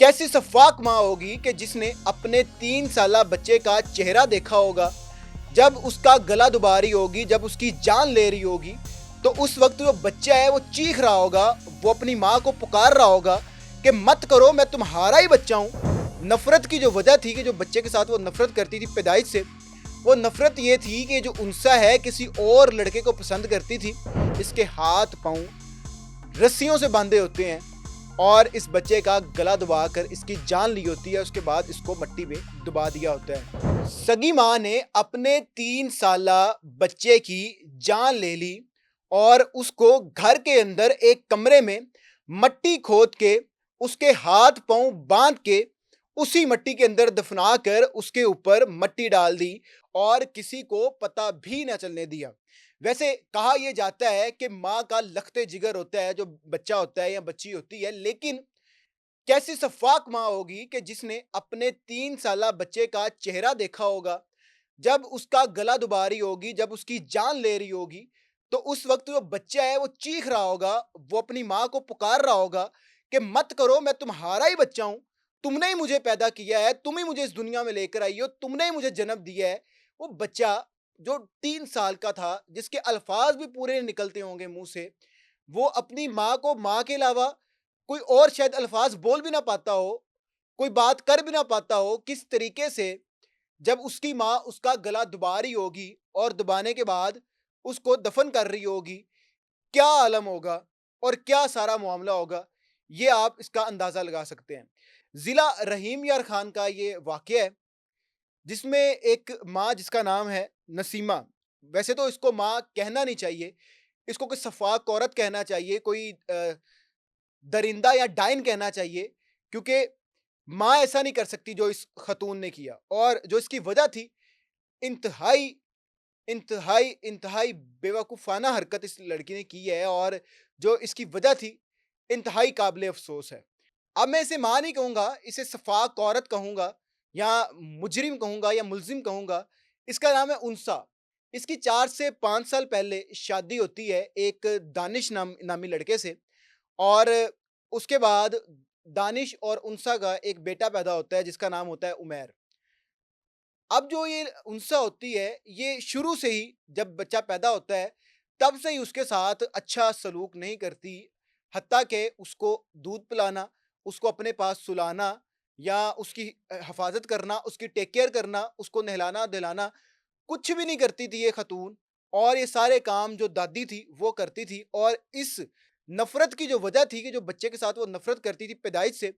कैसी सफाक माँ होगी कि जिसने अपने 3 साला बच्चे का चेहरा देखा होगा, जब उसका गला दुबा रही होगी, जब उसकी जान ले रही होगी, तो उस वक्त जो बच्चा है वो चीख रहा होगा, वो अपनी माँ को पुकार रहा होगा कि मत करो, मैं तुम्हारा ही बच्चा हूँ। नफरत की जो वजह थी कि जो बच्चे के साथ वो नफरत करती थी पैदाइश से, वो नफरत ये थी कि जो उनसा है किसी और लड़के को पसंद करती थी। इसके हाथ पाँव रस्सियों से बांधे होते हैं और इस बच्चे का गला दबाकर इसकी जान ली होती है, उसके बाद इसको मट्टी में दबा दिया होता है। सगी माँ ने अपने 3 साला बच्चे की जान ले ली और उसको घर के अंदर एक कमरे में मट्टी खोद के, उसके हाथ पांव बांध के, उसी मट्टी के अंदर दफना कर उसके ऊपर मट्टी डाल दी और किसी को पता भी न चलने दिया। वैसे कहा यह जाता है कि माँ का लखते जिगर होता है जो बच्चा होता है या बच्ची होती है, लेकिन कैसी सफाक माँ होगी कि जिसने अपने 3 साला बच्चे का चेहरा देखा होगा, जब उसका गला दुबा रही होगी, जब उसकी जान ले रही होगी, तो उस वक्त जो बच्चा है वो चीख रहा होगा, वो अपनी माँ को पुकार रहा होगा कि मत करो, मैं तुम्हारा ही बच्चा हूँ, तुमने ही मुझे पैदा किया है, तुम ही मुझे इस दुनिया में लेकर आई हो, तुमने ही मुझे जन्म दिया है। वो बच्चा जो 3 साल का था, जिसके अल्फाज भी पूरे नहीं निकलते होंगे मुंह से, वो अपनी माँ को माँ के अलावा कोई और शायद अल्फाज बोल भी ना पाता हो, कोई बात कर भी ना पाता हो, किस तरीके से जब उसकी माँ उसका गला दबा रही होगी और दबाने के बाद उसको दफन कर रही होगी, क्या आलम होगा और क्या सारा मामला होगा, ये आप इसका अंदाजा लगा सकते हैं। जिला रहीम यार खान का ये वाकया है, जिसमें एक माँ जिसका नाम है नसीमा, वैसे तो इसको माँ कहना नहीं चाहिए, इसको कोई सफाक औरत कहना चाहिए, कोई दरिंदा या डायन कहना चाहिए, क्योंकि माँ ऐसा नहीं कर सकती जो इस खतून ने किया। और जो इसकी वजह थी, इंतहाई इंतहाई इंतहाई बेवकूफ़ाना हरकत इस लड़की ने की है और जो इसकी वजह थी, इंतहाई काबिल अफ़सोस है। अब मैं इसे माँ नहीं कहूँगा, इसे सफ़ाक औरत कहूँगा या मुजरिम कहूँगा या मुल्ज़िम कहूँगा। इसका नाम है उनसा। इसकी 4 से 5 साल पहले शादी होती है एक दानिश नामी लड़के से और उसके बाद दानिश और उनसा का एक बेटा पैदा होता है जिसका नाम होता है उमैर। अब जो ये उनसा होती है, ये शुरू से ही जब बच्चा पैदा होता है, तब से ही उसके साथ अच्छा सलूक नहीं करती, हत्ता के उसको दूध पिलाना, उसको अपने पास सुलाना या उसकी हिफाज़त करना, उसकी टेक केयर करना, उसको नहलाना-धुलाना, कुछ भी नहीं करती थी ये खतून। और ये सारे काम जो दादी थी, वो करती थी और इस नफ़रत की जो वजह थी कि जो बच्चे के साथ वो नफ़रत करती थी पैदाइश से,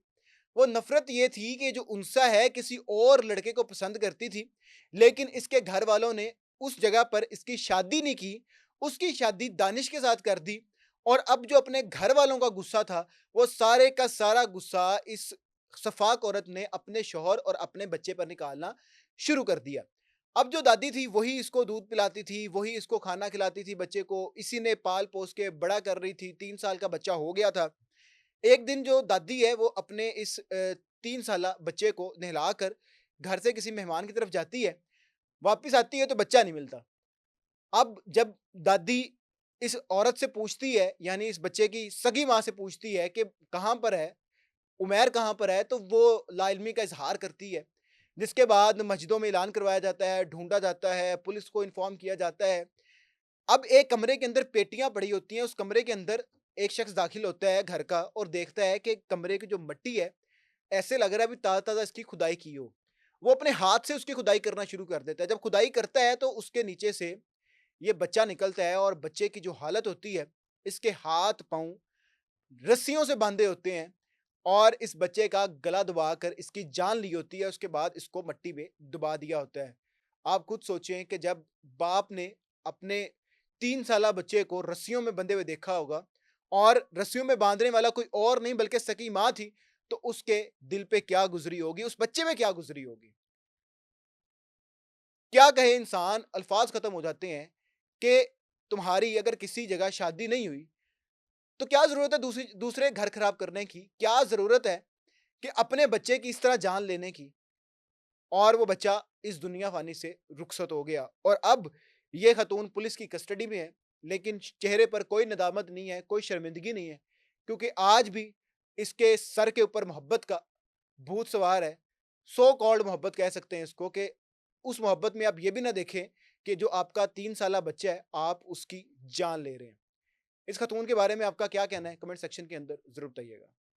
वो नफ़रत ये थी कि जो उनसा है किसी और लड़के को पसंद करती थी, लेकिन इसके घर वालों ने उस जगह पर इसकी शादी नहीं की, उसकी शादी दानिश के साथ कर दी और अब जो अपने घर वालों का गुस्सा था, वो सारे का सारा गुस्सा इस सफ़ाक औरत ने अपने शौहर और अपने बच्चे पर निकालना शुरू कर दिया। अब जो दादी थी वही इसको दूध पिलाती थी, वही इसको खाना खिलाती थी बच्चे को, इसी ने पाल-पोस के बड़ा कर रही थी, 3 साल का बच्चा हो गया था। एक दिन जो दादी है वो अपने इस 3 साला बच्चे को नहलाकर घर से किसी मेहमान की तरफ जाती है, वापस आती है तो बच्चा नहीं मिलता। अब जब दादी इस औरत से पूछती है, यानी इस बच्चे की सगी माँ से पूछती है कि कहाँ पर है, उमैर कहाँ पर है? तो वो लाइल्मी का इज़हार करती है, जिसके बाद मस्जिदों में ऐलान करवाया जाता है, ढूँढा जाता है, पुलिस को इन्फॉर्म किया जाता है। अब एक कमरे के अंदर पेटियाँ पड़ी होती हैं, उस कमरे के अंदर एक शख्स दाखिल होता है घर का और देखता है कि कमरे की जो मिट्टी है, ऐसे लग रहा है अभी ताज़ा-ताज़ा इसकी खुदाई की हो। वो अपने हाथ से उसकी खुदाई करना शुरू कर देता है। जब खुदाई करता है तो उसके नीचे से ये बच्चा निकलता है और बच्चे की जो हालत होती है, इसके हाथ-पाँव रस्सियों से बांधे होते हैं और इस बच्चे का गला दबाकर इसकी जान ली होती है, उसके बाद इसको मिट्टी में दबा दिया होता है। आप खुद सोचें कि जब बाप ने अपने 3 साला बच्चे को रस्सियों में बंधे हुए देखा होगा और रस्सियों में बांधने वाला कोई और नहीं बल्कि सकी माँ थी, तो उसके दिल पे क्या गुज़री होगी, उस बच्चे में क्या गुज़री होगी। क्या कहे इंसान, अल्फ़ाज़ ख़त्म हो जाते हैं कि तुम्हारी अगर किसी जगह शादी नहीं हुई, तो क्या ज़रूरत है दूसरे घर खराब करने की? क्या ज़रूरत है कि अपने बच्चे की इस तरह जान लेने की? और वो बच्चा इस दुनिया फ़ानी से रुखसत हो गया और अब ये ख़तून पुलिस की कस्टडी में है, लेकिन चेहरे पर कोई नदामत नहीं है, कोई शर्मिंदगी नहीं है, क्योंकि आज भी इसके सर के ऊपर मोहब्बत का भूत सवार है, सो कॉल्ड मोहब्बत कह सकते हैं इसको, कि उस मोहब्बत में आप ये भी ना देखें कि जो आपका 3 साला बच्चा है, आप उसकी जान ले रहे हैं। इस ख़तून के बारे में आपका क्या कहना है? कमेंट सेक्शन के अंदर ज़रूर बताइएगा।